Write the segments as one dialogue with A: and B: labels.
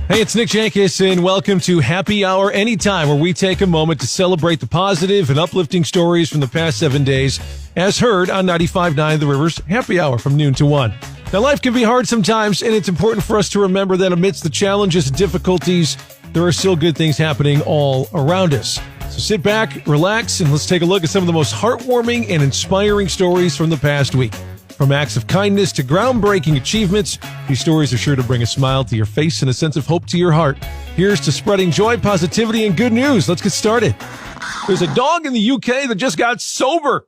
A: Hey, it's Nick Jankis, and welcome to Happy Hour Anytime, where we take a moment to celebrate the positive and uplifting stories from the past 7 days, as heard on 95.9 The River's Happy Hour from noon to 1. Now, life can be hard sometimes, and it's important for us to remember that amidst the challenges and difficulties, there are still good things happening all around us. So sit back, relax, and let's take a look at some of the most heartwarming and inspiring stories from the past week. From acts of kindness to groundbreaking achievements, these stories are sure to bring a smile to your face and a sense of hope to your heart. Here's to spreading joy, positivity, and good news. Let's get started. There's a dog in the UK that just got sober.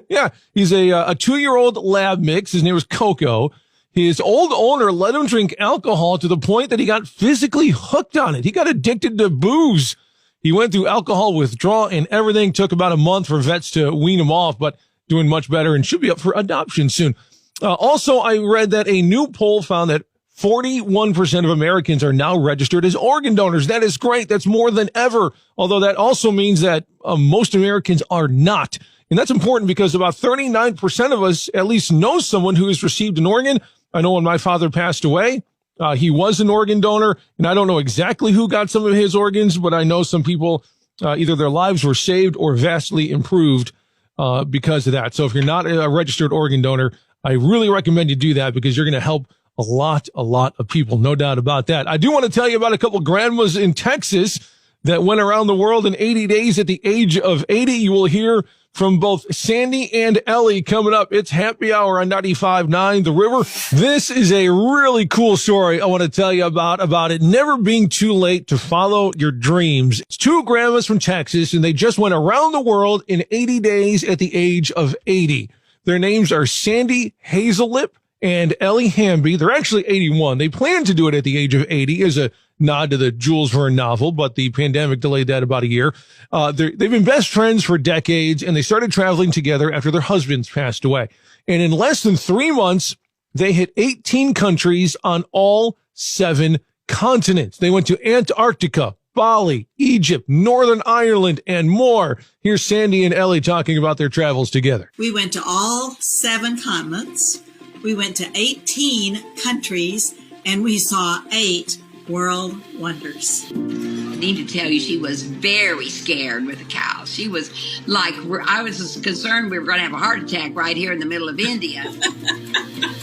A: Yeah, he's a 2-year-old lab mix. His name was Coco. His old owner let him drink alcohol to the point that he got physically hooked on it. He got addicted to booze. He went through alcohol withdrawal and everything. Took about a month for vets to wean him off, but doing much better and should be up for adoption soon. Also, I read that a new poll found that 41% of Americans are now registered as organ donors. That is great. That's more than ever. Although that also means that most Americans are not. And that's important because about 39% of us at least know someone who has received an organ. I know when my father passed away, he was an organ donor, and I don't know exactly who got some of his organs, but I know some people, either their lives were saved or vastly improved because of that. So if you're not a registered organ donor, I really recommend you do that because you're going to help a lot of people. No doubt about that. I do want to tell you about a couple grandmas in Texas that went around the world in 80 days at the age of 80. You will hear from both Sandy and Ellie coming up. It's Happy Hour on 95.9 The River. This is a really cool story I want to tell you about it never being too late to follow your dreams. It's two grandmas from Texas, and they just went around the world in 80 days at the age of 80. Their names are Sandy Hazellip and Ellie Hamby. They're actually 81. They planned to do it at the age of 80 as a nod to the Jules Verne novel, but the pandemic delayed that about a year. They've been best friends for decades, and they started traveling together after their husbands passed away. And in less than 3 months, they hit 18 countries on all 7 continents. They went to Antarctica, Bali, Egypt, Northern Ireland, and more. Here's Sandy and Ellie talking about their travels together.
B: We went to all 7 continents. We went to 18 countries, and we saw 8 world wonders.
C: I need to tell you, she was very scared with the cows. She was like, I was concerned we were going to have a heart attack right here in the middle of India.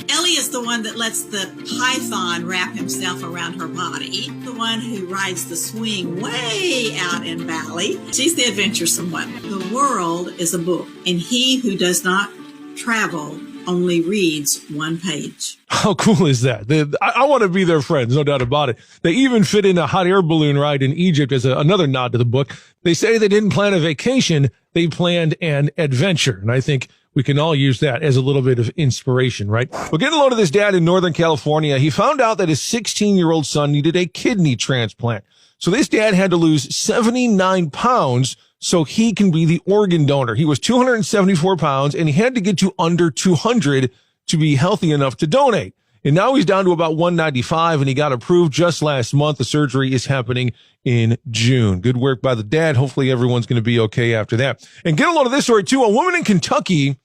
B: Ellie is the one that lets the python wrap himself around her body, the one who rides the swing way out in Bali. She's the adventuresome one. The world is a book, and he who does not travel only reads 1 page.
A: How cool is that? I want to be their friends, no doubt about it. They even fit in a hot air balloon ride in Egypt as another nod to the book. They say they didn't plan a vacation, they planned an adventure. And I think we can all use that as a little bit of inspiration, right? Well, getting a load of this dad in Northern California, he found out that his 16-year-old son needed a kidney transplant. So this dad had to lose 79 pounds so he can be the organ donor. He was 274 pounds, and he had to get to under 200 to be healthy enough to donate. And now he's down to about 195, and he got approved just last month. The surgery is happening in June. Good work by the dad. Hopefully everyone's going to be okay after that. And get a load of this story, too. A woman in Kentucky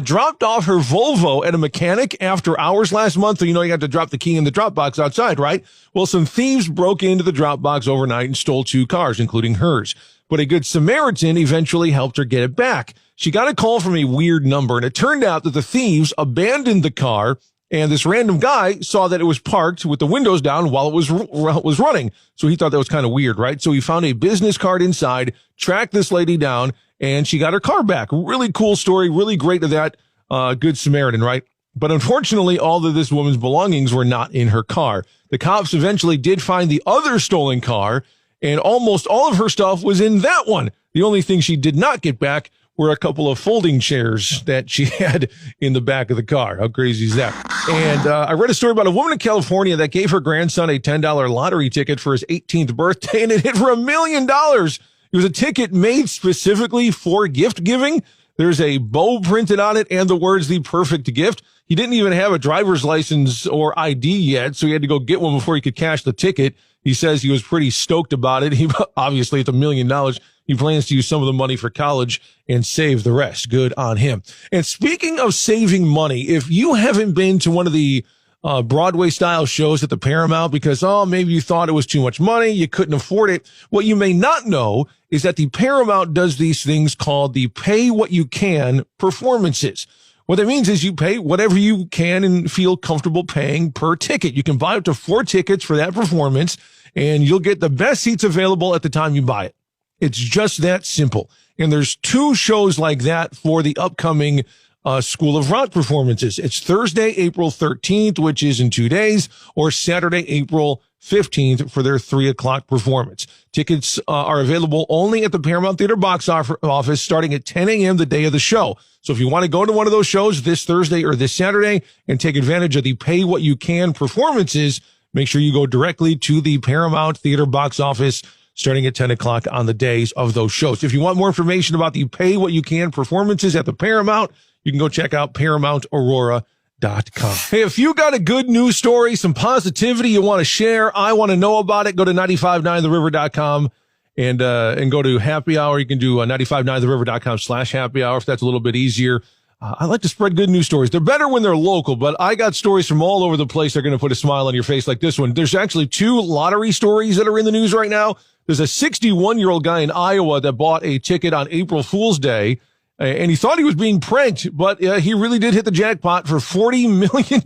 A: dropped off her Volvo at a mechanic after hours last month. So, you know, you have to drop the key in the drop box outside, right? Well, some thieves broke into the drop box overnight and stole 2 cars, including hers. But a good Samaritan eventually helped her get it back. She got a call from a weird number, and it turned out that the thieves abandoned the car, and this random guy saw that it was parked with the windows down while it was running. So he thought that was kind of weird, right? So he found a business card inside, tracked this lady down, and she got her car back. Really cool story, really great of that good Samaritan, right? But unfortunately, all of this woman's belongings were not in her car. The cops eventually did find the other stolen car, and almost all of her stuff was in that one. The only thing she did not get back were a couple of folding chairs that she had in the back of the car. How crazy is that? And I read a story about a woman in California that gave her grandson a $10 lottery ticket for his 18th birthday, and it hit for $1 million. It was a ticket made specifically for gift giving. There's a bow printed on it and the words, "the perfect gift." He didn't even have a driver's license or ID yet, so he had to go get one before he could cash the ticket. He says he was pretty stoked about it. Obviously, it's $1 million. He plans to use some of the money for college and save the rest. Good on him. And speaking of saving money, if you haven't been to one of the Broadway-style shows at the Paramount because, maybe you thought it was too much money, you couldn't afford it. What you may not know is that the Paramount does these things called the pay-what-you-can performances. What that means is you pay whatever you can and feel comfortable paying per ticket. You can buy up to 4 tickets for that performance, and you'll get the best seats available at the time you buy it. It's just that simple. And there's 2 shows like that for the upcoming School of Rock performances. It's Thursday, April 13th, which is in 2 days, or Saturday, April 15th for their 3:00 performance. Tickets are available only at the Paramount Theater box office starting at 10 a.m. the day of the show. So if you want to go to one of those shows this Thursday or this Saturday and take advantage of the pay what you can performances, make sure you go directly to the Paramount Theater box office starting at 10 o'clock on the days of those shows. If you want more information about the pay what you can performances at the Paramount, you can go check out ParamountAurora.com. Hey, if you got a good news story, some positivity you want to share, I want to know about it, go to 959theriver.com and go to happy hour. You can do 959theriver.com/happy hour if that's a little bit easier. I like to spread good news stories. They're better when they're local, but I got stories from all over the place that are going to put a smile on your face like this one. There's actually 2 lottery stories that are in the news right now. There's a 61-year-old guy in Iowa that bought a ticket on April Fool's Day, and he thought he was being pranked, but he really did hit the jackpot for $40 million.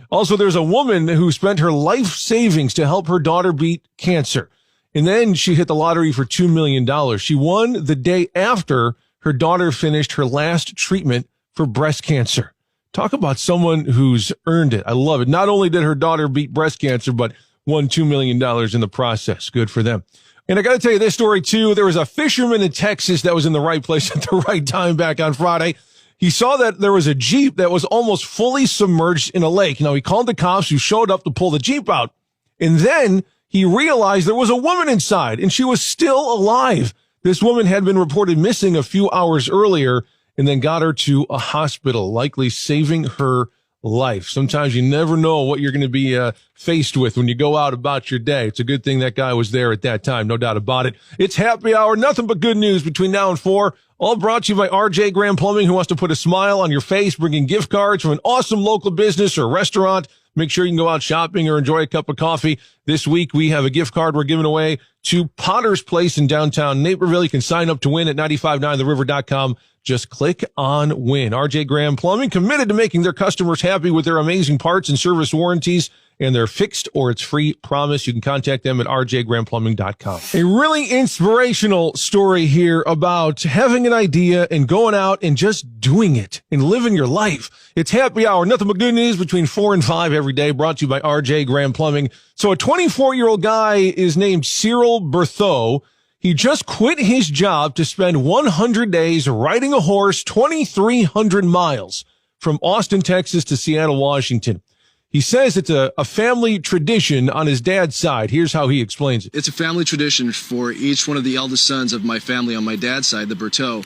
A: Also, there's a woman who spent her life savings to help her daughter beat cancer. And then she hit the lottery for $2 million. She won the day after her daughter finished her last treatment for breast cancer. Talk about someone who's earned it. I love it. Not only did her daughter beat breast cancer, but won $2 million in the process. Good for them. And I got to tell you this story, too. There was a fisherman in Texas that was in the right place at the right time back on Friday. He saw that there was a Jeep that was almost fully submerged in a lake. Now, he called the cops who showed up to pull the Jeep out. And then he realized there was a woman inside, and she was still alive. This woman had been reported missing a few hours earlier and then got her to a hospital, likely saving her life. Sometimes you never know what you're going to be faced with when you go out about your day. It's a good thing that guy was there at that time, no doubt about it. It's happy hour, nothing but good news between now and 4. All brought to you by RJ Graham Plumbing, who wants to put a smile on your face, bringing gift cards from an awesome local business or restaurant. Make sure you can go out shopping or enjoy a cup of coffee. This week, we have a gift card we're giving away to Potter's Place in downtown Naperville. You can sign up to win at 959theriver.com. Just click on win. RJ Graham Plumbing, committed to making their customers happy with their amazing parts and service warranties and their fixed or it's free promise. You can contact them at rjgrahamplumbing.com. A really inspirational story here about having an idea and going out and just doing it and living your life. It's happy hour. Nothing but good news between 4 and 5 every day, brought to you by RJ Graham Plumbing. So a 24-year-old guy is named Cyril Berthaud. He just quit his job to spend 100 days riding a horse 2,300 miles from Austin, Texas to Seattle, Washington. He says it's a family tradition on his dad's side. Here's how he explains it.
D: It's a family tradition for each one of the eldest sons of my family on my dad's side, the Berthaud,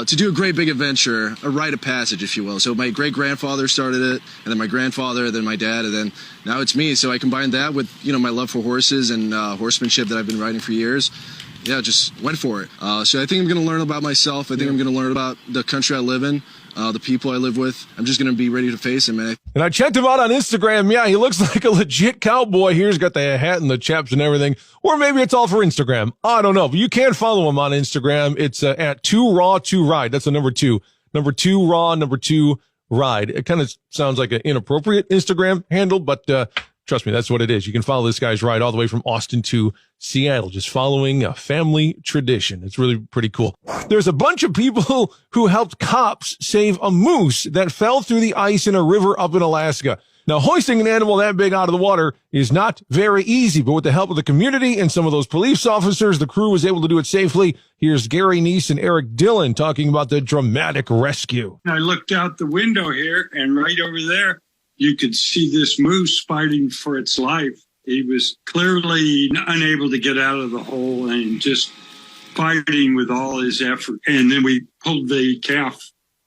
D: to do a great big adventure, a rite of passage, if you will. So my great-grandfather started it, and then my grandfather, then my dad, and then now it's me. So I combined that with, my love for horses and horsemanship that I've been riding for years. Yeah, just went for it. So I think I'm going to learn about myself. I think I'm going to learn about the country I live in, the people I live with. I'm just going to be ready to face it, man.
A: And I checked him out on Instagram. Yeah, he looks like a legit cowboy here. He's got the hat and the chaps and everything. Or maybe it's all for Instagram. I don't know. But you can follow him on Instagram. It's at 2raw2ride. That's the number 2. Number 2 raw, number 2 ride. It kind of sounds like an inappropriate Instagram handle, but trust me, that's what it is. You can follow this guy's ride all the way from Austin to Seattle, just following a family tradition. It's really pretty cool. There's a bunch of people who helped cops save a moose that fell through the ice in a river up in Alaska. Now, hoisting an animal that big out of the water is not very easy, but with the help of the community and some of those police officers, the crew was able to do it safely. Here's Gary Neese and Eric Dillon talking about the dramatic rescue.
E: I looked out the window here, and right over there, you could see this moose fighting for its life. He was clearly unable to get out of the hole and just fighting with all his effort. And then we pulled the calf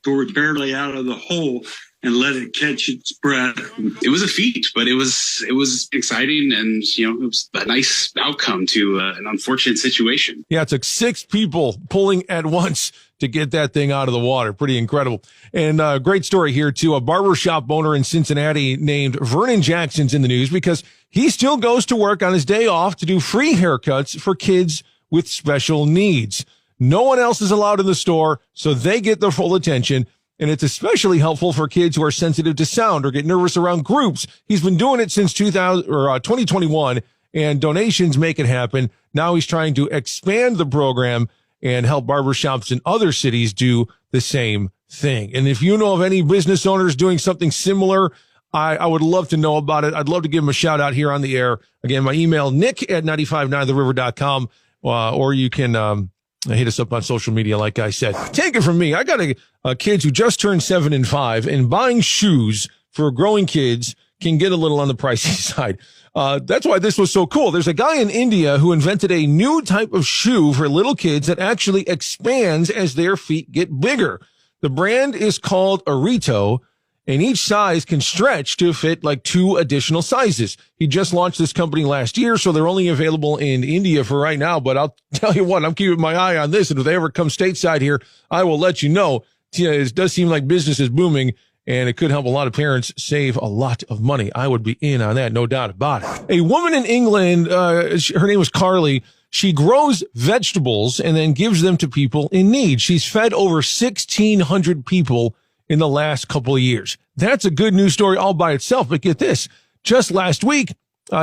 E: barely out of the hole. and let it catch its breath.
F: It was a feat, but it was exciting, and it was a nice outcome to an unfortunate situation.
A: Yeah, it took 6 people pulling at once to get that thing out of the water. Pretty incredible. And great story here too. A barbershop owner in Cincinnati named Vernon Jackson's in the news because he still goes to work on his day off to do free haircuts for kids with special needs. No one else is allowed in the store, so they get the full attention. And it's especially helpful for kids who are sensitive to sound or get nervous around groups. He's been doing it since 2021, and donations make it happen. Now he's trying to expand the program and help barbershops in other cities do the same thing. And if you know of any business owners doing something similar, I would love to know about it. I'd love to give them a shout out here on the air. Again, my email, nick@959theriver.com, or you can hit us up on social media, like I said. Take it from me. I got kids who just turned 7 and 5, and buying shoes for growing kids can get a little on the pricey side. That's why this was so cool. There's a guy in India who invented a new type of shoe for little kids that actually expands as their feet get bigger. The brand is called Aurora, and each size can stretch to fit like 2 additional sizes. He just launched this company last year, so they're only available in India for right now. But I'll tell you what, I'm keeping my eye on this, and if they ever come stateside here, I will let you know. It does seem like business is booming, and it could help a lot of parents save a lot of money. I would be in on that, no doubt about it. A woman in England, her name was Carly. She grows vegetables and then gives them to people in need. She's fed over 1,600 people in the last couple of years. That's a good news story all by itself. But get this, just last week,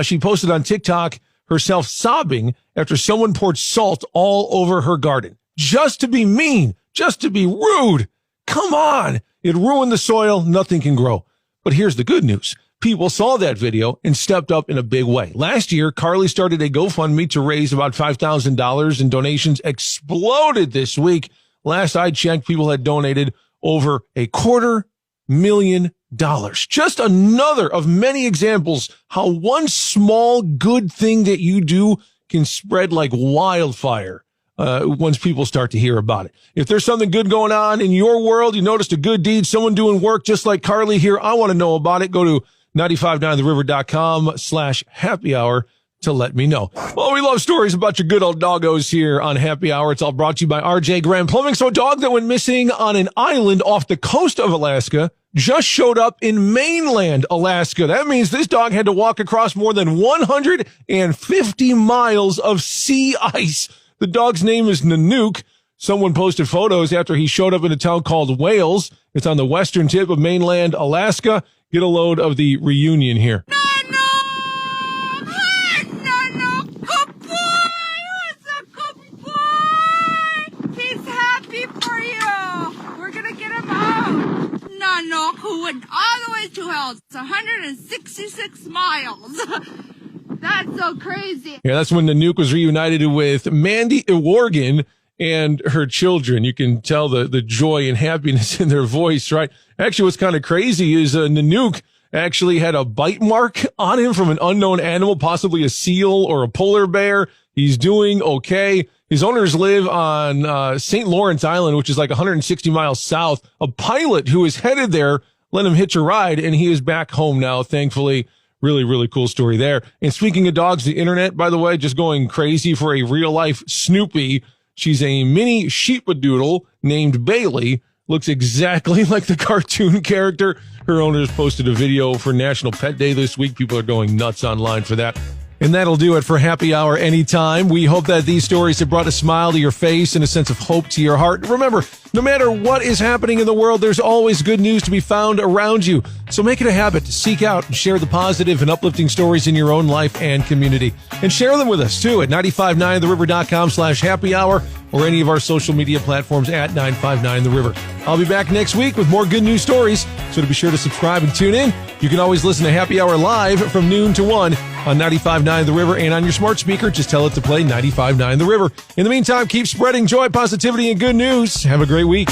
A: she posted on TikTok herself sobbing after someone poured salt all over her garden. Just to be mean, just to be rude. Come on. It ruined the soil. Nothing can grow. But here's the good news. People saw that video and stepped up in a big way. Last year, Carly started a GoFundMe to raise about $5,000, and donations exploded this week. Last I checked, people had donated over $250,000. Just another of many examples how one small good thing that you do can spread like wildfire once people start to hear about it. If there's something good going on in your world, you noticed a good deed, someone doing work just like Carly here, I want to know about it. Go to 959theriver.com/happy hour to let me know. Well, we love stories about your good old doggos here on Happy Hour. It's all brought to you by RJ Graham Plumbing. So a dog that went missing on an island off the coast of Alaska just showed up in mainland Alaska. That means this dog had to walk across more than 150 miles of sea ice. The dog's name is Nanook. Someone posted photos after he showed up in a town called Wales. It's on the western tip of mainland Alaska. Get a load of the reunion here.
G: Who went all the way to hell. It's 166 miles. That's so crazy.
A: Yeah, that's when Nanook was reunited with Mandy Iworgan and her children. You can tell the joy and happiness in their voice, right? Actually, what's kind of crazy is Nanook actually had a bite mark on him from an unknown animal, possibly a seal or a polar bear. He's doing okay. His owners live on St. Lawrence Island, which is like 160 miles south. A pilot who is headed there let him hitch a ride, and he is back home now, thankfully. Really, really cool story there. And speaking of dogs, the internet, by the way, just going crazy for a real-life Snoopy. She's a mini sheepadoodle named Bailey. Looks exactly like the cartoon character. Her owners posted a video for National Pet Day this week. People are going nuts online for that. And that'll do it for Happy Hour Anytime. We hope that these stories have brought a smile to your face and a sense of hope to your heart. Remember, no matter what is happening in the world, there's always good news to be found around you. So make it a habit to seek out and share the positive and uplifting stories in your own life and community. And share them with us, too, at 959theriver.com/happy hour or any of our social media platforms at 959theriver. I'll be back next week with more good news stories, so to be sure to subscribe and tune in. You can always listen to Happy Hour live from noon to 1 on 95.9 The River, and on your smart speaker, just tell it to play 95.9 The River. In the meantime, keep spreading joy, positivity, and good news. Have a great week.